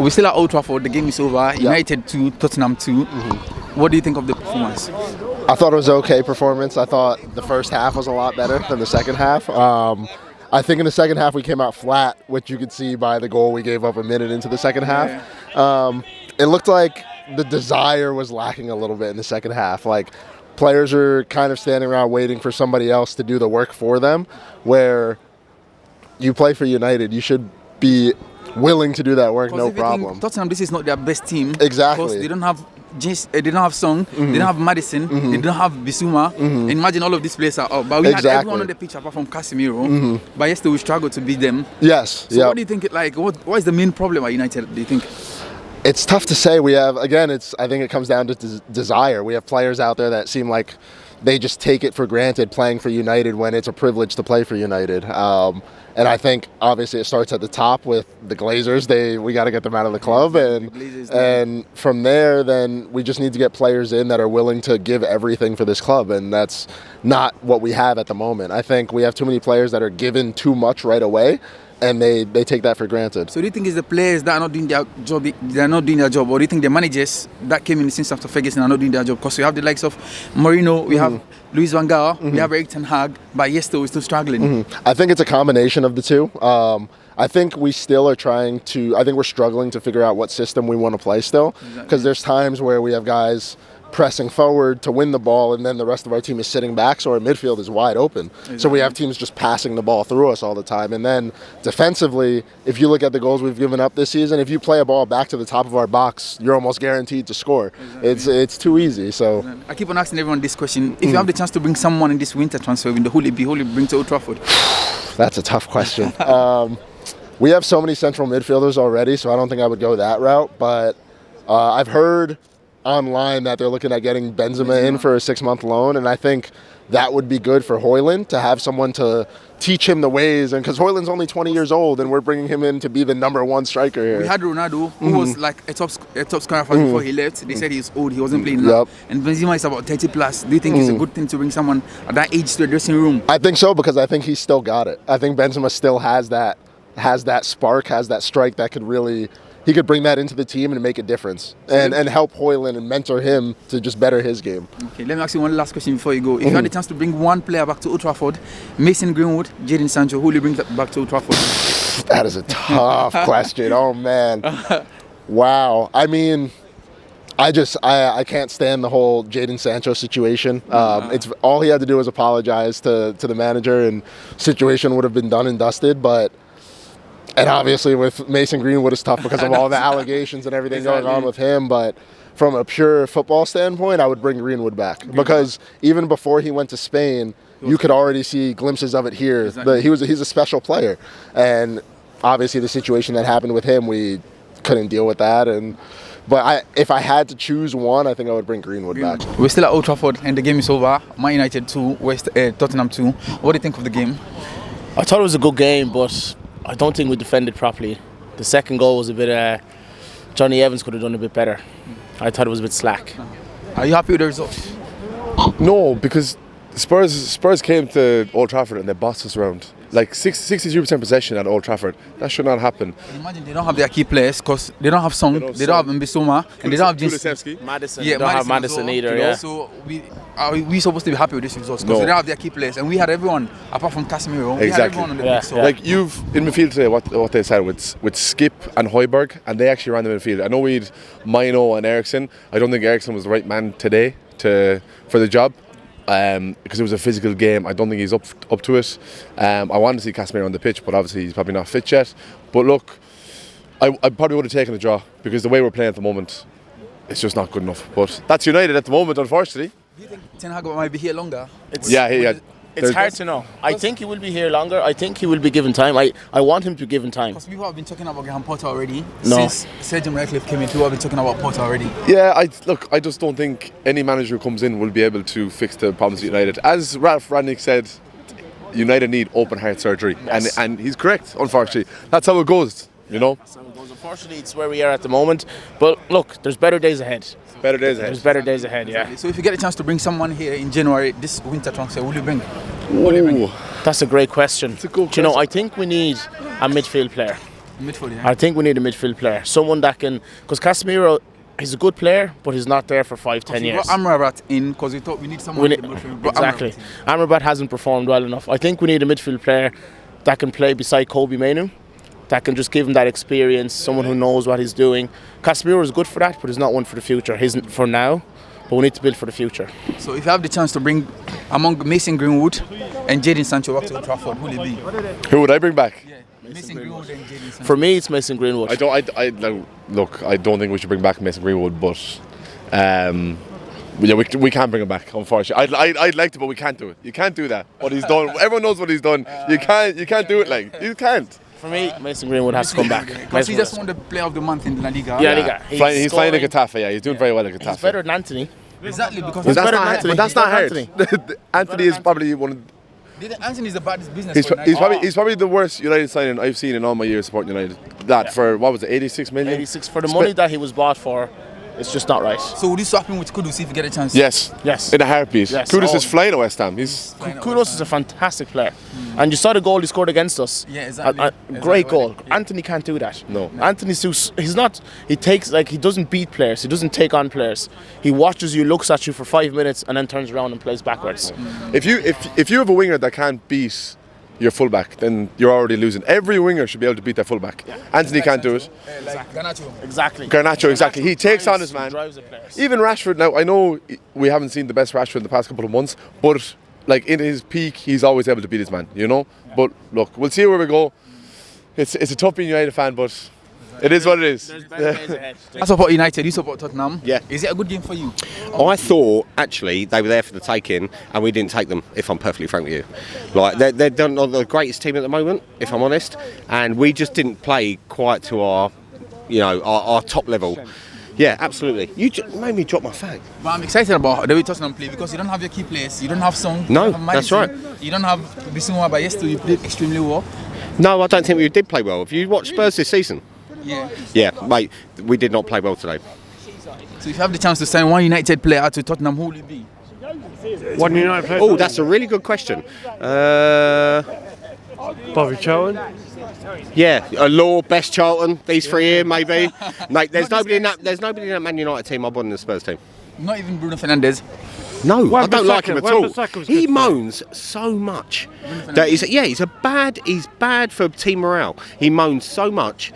We're still at Old Trafford. The game is over. United 2, Tottenham 2. What do you think of the performance? I thought it was an okay performance. I thought the first half was a lot better than the second half. I think in the second half we came out flat, which you could see by the goal we gave up a minute into the second half. It looked like the desire was lacking a little bit in the second half. Like, players are kind of standing around waiting for somebody else to do the work for them, where you play for United, you should be willing to do that work, no problem. Tottenham, this is not their best team. Exactly. Because they don't have they don't have Song, they don't have Madison, they don't have Bissouma. And imagine all of these players are out. But we had everyone on the pitch apart from Casemiro. But yesterday we struggled to beat them. Yes. So what do you think? Like, what is the main problem at United, do you think? It's tough to say. We have, again, I think it comes down to desire. We have players out there that seem like they just take it for granted playing for United when it's a privilege to play for United. And I think obviously it starts at the top with the Glazers. We got to get them out of the club, and from there, then we just need to get players in that are willing to give everything for this club, and that's not what we have at the moment. I think we have too many players that are given too much right away, and they take that for granted. So do you think it's the players that are not doing their job, they are not doing their job, or do you think the managers that came in since after Ferguson are not doing their job? Because we have the likes of Mourinho, we have Luis van Gaal, we have Erik ten Hag, but yesterday we're still struggling. I think it's a combination of the two. I think we still are I think we're struggling to figure out what system we want to play still, because there's times where we have guys pressing forward to win the ball, and then the rest of our team is sitting back, so our midfield is wide open. So we have teams just passing the ball through us all the time. And then defensively, if you look at the goals we've given up this season, if you play a ball back to the top of our box, you're almost guaranteed to score. It's too easy. So I keep on asking everyone this question: if you have the chance to bring someone in this winter transfer window, who will it bring to Old Trafford? That's a tough question. We have so many central midfielders already, so I don't think I would go that route. But I've heard online that they're looking at getting Benzema in for a 6-month loan, and I think that would be good for Højlund to have someone to teach him the ways, and because Højlund's only 20 years old and we're bringing him in to be the #1 striker here. We had Ronaldo, who was like a top scorer before he left. They said he's old, he wasn't playing now. And Benzema is about 30 plus. Do you think it's a good thing to bring someone at that age to the dressing room? I think so, because I think he's still got it. I think Benzema still has that spark, has that strike that could really, he could bring that into the team and make a difference, and help Højlund and mentor him to just better his game. Okay, let me ask you one last question before you go. If you had the chance to bring one player back to Old Trafford, Mason Greenwood, Jadon Sancho, who will you bring back to Old Trafford? That is a tough question. Oh, man. Wow. I mean, I can't stand the whole Jadon Sancho situation. It's all he had to do was apologize to the manager, and situation would have been done and dusted. And obviously with Mason Greenwood it's tough because of all the allegations and everything going on with him. But from a pure football standpoint, I would bring Greenwood back, because even before he went to Spain, you could already see glimpses of it here. He's a special player, and obviously the situation that happened with him, we couldn't deal with that. But if I had to choose one, I think I would bring Greenwood back. We're still at Old Trafford and the game is over. Man United 2, Tottenham 2. What do you think of the game? I thought it was a good game, but I don't think we defended properly. The second goal was a bit, Johnny Evans could have done a bit better. I thought it was a bit slack. Are you happy with the result? No, because Spurs came to Old Trafford and they bossed us around. Like 63% possession at Old Trafford. That should not happen. Imagine they don't have their key players because they don't have Song, they don't have Mbissouma, and they don't have Madison. Yeah, they don't have Madison either. Yeah. So we supposed to be happy with this result because they don't have their key players, and we had everyone apart from Casemiro. We had everyone on the pitch. So. Like you've in midfield today, what they said with Skip and Højbjerg, and they actually ran the midfield. I know we had Mino and Eriksson. I don't think Eriksson was the right man today for the job. Because it was a physical game. I don't think he's up to it. I wanted to see Casemiro on the pitch, but obviously he's probably not fit yet. But look, I probably would have taken a draw, because the way we're playing at the moment, it's just not good enough. But that's United at the moment, unfortunately. Do you think Ten Hag might be here longer? It's hard to know. I think he will be here longer. I think he will be given time. I want him to be given time. Because people have been talking about Graham Potter already. Since Sergeant Ratcliffe came in, people have been talking about Potter already. Yeah, I just don't think any manager who comes in will be able to fix the problems of United. As Ralph Rangnick said, United need open heart surgery. Yes. And he's correct, unfortunately. That's how it goes, you know. That's how it goes. Unfortunately, it's where we are at the moment. But look, there's better days ahead. There's better days ahead, yeah. So if you get a chance to bring someone here in January, this winter transfer, will you bring? That's a great question. It's a good question. I think we need a midfield player. Midfield, yeah. I think we need a midfield player, someone that can, because Casemiro, he's a good player, but he's not there for 5-10 years. We brought Amrabat in because we thought we need someone in the midfield. We brought Exactly. Amrabat in. Amrabat hasn't performed well enough. I think we need a midfield player that can play beside Kobe Mainoo, that can just give him that experience, someone who knows what he's doing. Casemiro is good for that, but he's not one for the future. He's for now, but we need to build for the future. So if you have the chance to bring among Mason Greenwood and Jadon Sancho back to Trafford, who will it be? Who would I bring back? Yeah, Mason Greenwood and Jadon Sancho. For me, it's Mason Greenwood. I don't think we should bring back Mason Greenwood, but we can't bring him back. Unfortunately, I'd like to, but we can't do it. You can't do that. What he's done, everyone knows what he's done. You can't do it. Like you can't. For me, Mason Greenwood has to come back. Because he just won the Player of the Month in La Liga. Yeah, Liga. He's flying at Getafe. Yeah, he's doing very well at Getafe. He's better than Anthony. Exactly, because He's better than But Anthony. that's He's not better hard. than Anthony is probably one of. Anthony's the baddest business. He's probably the worst United signing I've seen in all my years supporting United. For what was it, 86 million? 86 for the money that he was bought for. It's just not right. So would you swap him with Kudus if you get a chance? Yes. In a heartbeat. Yes. Kudus Oh. is flying at West Ham. He's Kudos is a fantastic player, and you saw the goal he scored against us. Yeah, exactly. Great Exactly. goal. Anthony can't do that. No. Anthony's too. He's not. He takes he doesn't beat players. He doesn't take on players. He watches you, looks at you for 5 minutes, and then turns around and plays backwards. if you have a winger that can't beat your fullback, then you're already losing. Every winger should be able to beat their fullback. Anthony can't do it. Like Garnacho. Exactly. Garnacho, exactly. He takes on his He man. drives the players. Even Rashford now, I know we haven't seen the best Rashford in the past couple of months, but like in his peak, he's always able to beat his man, you know? But look, we'll see where we go. It's a tough being a United fan, but it is what it is. There's better days ahead. I support United, you support Tottenham. Yeah. Is it a good game for you? I thought actually they were there for the taking, and we didn't take them. If I'm perfectly frank with you, like they're not the greatest team at the moment, if I'm honest, and we just didn't play quite to our, our top level. Yeah, absolutely. You made me drop my phone. But I'm excited about the way Tottenham play because you don't have your key players, you don't have Son. No, you don't have that's Madison, right. You don't have Bissouma, but yesterday you played extremely well. No, I don't think we did play well. Have you watched Spurs this season? Yeah. Yeah, mate, we did not play well today. So if you have the chance to sign one United player to Tottenham, who will it be? One United player. Oh, that's a really good question. Bobby Charlton. Yeah, Law, Best Charlton, these three here maybe. Mate, there's nobody in that Man United team I want in the Spurs team. Not even Bruno Fernandes. No, I don't like him at all. Wan-Bissaka was He good for moans so much. That he's bad for team morale. He moans so much.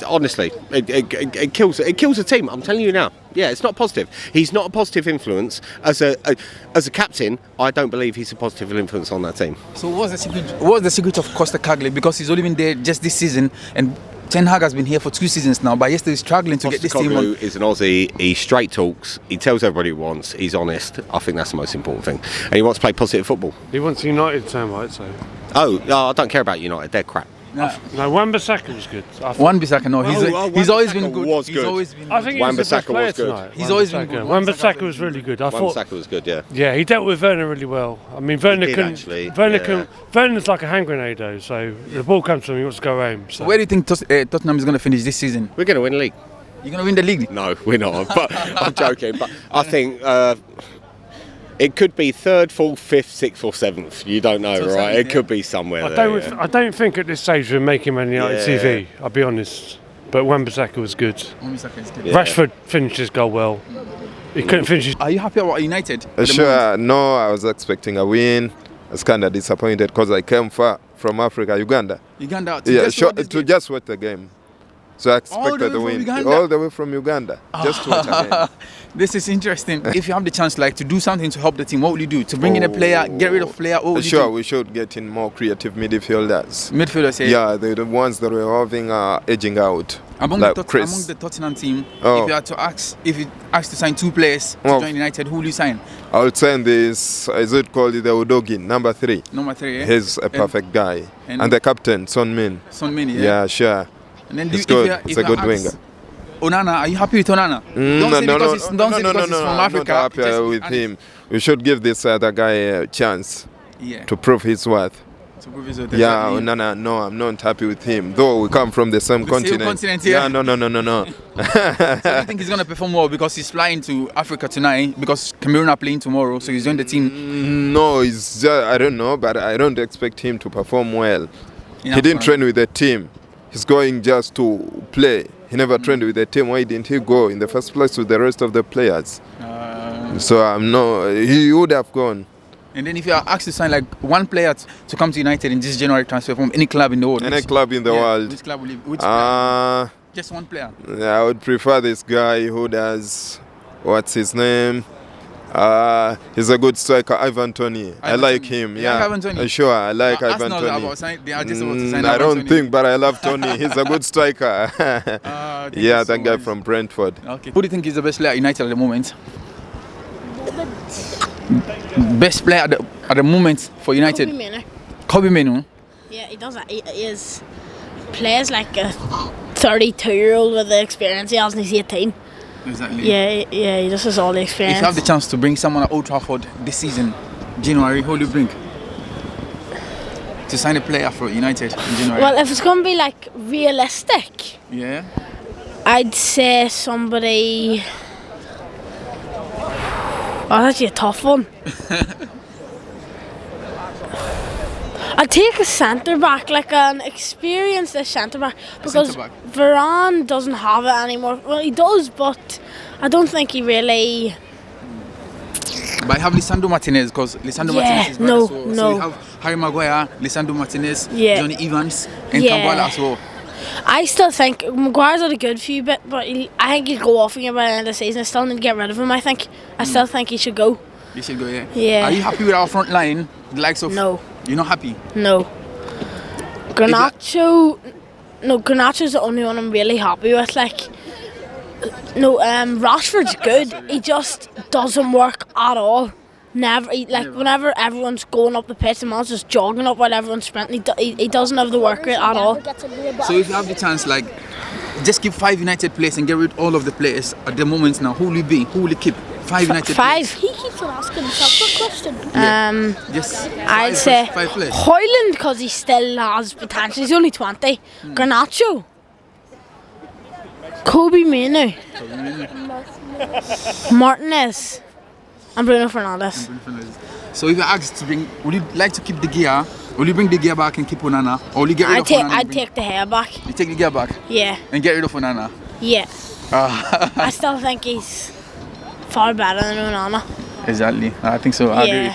Honestly, it kills the team. I'm telling you now. Yeah, it's not positive. He's not a positive influence as a captain. I don't believe he's a positive influence on that team. So what was the secret of Costa Cagley? Because he's only been there just this season, and Ten Hag has been here for 2 seasons now, but yesterday he's struggling to get this team on. Is an Aussie. He straight talks. He tells everybody what he wants. He's honest. I think that's the most important thing. And he wants to play positive football. He wants United to sound right, so. Oh, no, I don't care about United. They're crap. No, Wan-Bissaka was good. Wan-Bissaka, no, he's always been good. Was He's good. always been I think good. he was the best Wan-Bissaka player was good. tonight. He's always been good. Wan-Bissaka was really good. I thought. Wan-Bissaka was good, yeah. Yeah, he dealt with Werner really well. I mean, Werner did, couldn't. actually, Werner's like a hand grenade though. So the ball comes to him, he wants to go home. So. So where do you think Tottenham is going to finish this season? We're going to win the league. You're going to win the league? No, we're not. But I'm joking. But I think it could be 3rd, 4th, 5th, 6th, or 7th. You don't know, So right? 7th, It yeah. could be somewhere I there. don't. I don't think at this stage we're making Man United Yeah. TV. I'll be honest. But Wan-Bissaka was good. Wan-Bissaka is good. Yeah. Rashford finished his goal well. He couldn't finish his. Are you happy about United? at the moment? Sure, no, I was expecting a win. I was kind of disappointed because I came far from Africa, Uganda. Uganda. Yeah, just sure, watch this to game. just watch the game. So I All the expected way the from win. Uganda? All the way from Uganda. Just to watch a game. This is interesting. If you have the chance, to do something to help the team, what will you do? To bring in a player, get rid of player. What will you Sure, do? we should get in more creative midfielders. Midfielders. Yeah, the ones that we're having are edging out. Among like the Chris. Tottenham team, Oh. if you had to ask to sign 2 players to Oh. join United, who will you sign? I would say this, is it called the Udogin, number 3. Number 3. Yeah? He's a perfect guy. and- And the captain, Son Min. Son Mini. Yeah, sure. And then He's good. He's a good winger. Onana, are you happy with Onana? Don't say because he's from I'm Africa. not happy just- with and- him. We should give this other guy a chance Yeah. to prove his worth. To prove his worth, Yeah, exactly. Onana, no, I'm not happy with him. Though we come from the same The same continent. continent, yeah. No. So I think he's going to perform well because he's flying to Africa tonight because Cameroon are playing tomorrow, so he's joined the team. No, it's just, I don't know, but I don't expect him to perform well. in He didn't Africa. train with the team. he's going just to play. He never trained with the team. Why didn't he go in the first place with the rest of the players? So he would have gone. And then if you are asked to sign like one player to come to United in this January transfer from any club in the world, Any club in the world. which club will you? Which player? Just one player. I would prefer this guy who does, what's his name? He's a good striker, Ivan Toney. I like him. You like Ivan Toney? Sure, I like Ivan Arsenal Toney. they are just about to sign I Ivan don't Toney. think, but I love Tony. He's a good striker. Thank you Yeah, so that guy much. from Brentford. Okay. Who do you think is the best player at United at the moment? Best player at the moment for United? Kobe Manu. Yeah, he does that. He is plays like a 32-year-old with the experience he has, and he's 18. Exactly. Yeah, he just has all the experience. If you have the chance to bring someone at Old Trafford this season, January, who will you bring? To sign a player for United in January? Well, if it's going to be like realistic, yeah. I'd say somebody. Oh, that's actually a tough one. I'd take a centre back, like an experienced centre back, because centre-back. Varane doesn't have it anymore. Well, he does, but I don't think he really. But I have Lisandro Martinez because Lisandro Martinez is no, better. no. So you have Harry Maguire, Lisandro Martinez, Yeah. Johnny Evans, and Yeah. Kambala as well. I still think Maguire's had a good few bit, but I think he'll go off again by the end of the season. I still need to get rid of him. I still think he should go. You should go, yeah. Yeah. Are you happy with our front line? The likes of No. You're not happy? No. Garnacho's the only one I'm really happy with. Like, no, Rashford's good. He just doesn't work at all. Never. Whenever everyone's going up the pitch, the man's just jogging up while everyone's sprinting. He doesn't have the work rate at all. So if you have the chance, like, just keep 5 United players and get rid of all of the players at the moment now, who will you be? Who will you keep? 5 United Five. players. He keeps on asking the soccer question. Just I'd say 5 players. Hoyland, because he still has potential. He's only 20. Garnacho. Kobe Manu. Martinez. And Bruno Fernandes. So if you're asked to bring, would you like to keep the gear? Will you bring the gear back and keep Onana? Or will you get rid of Onana? I'd take the hair back. You take the gear back Yeah. and get rid of Onana? Yeah. I still think he's far better than Onana. Exactly. I think so. I agree. Yeah.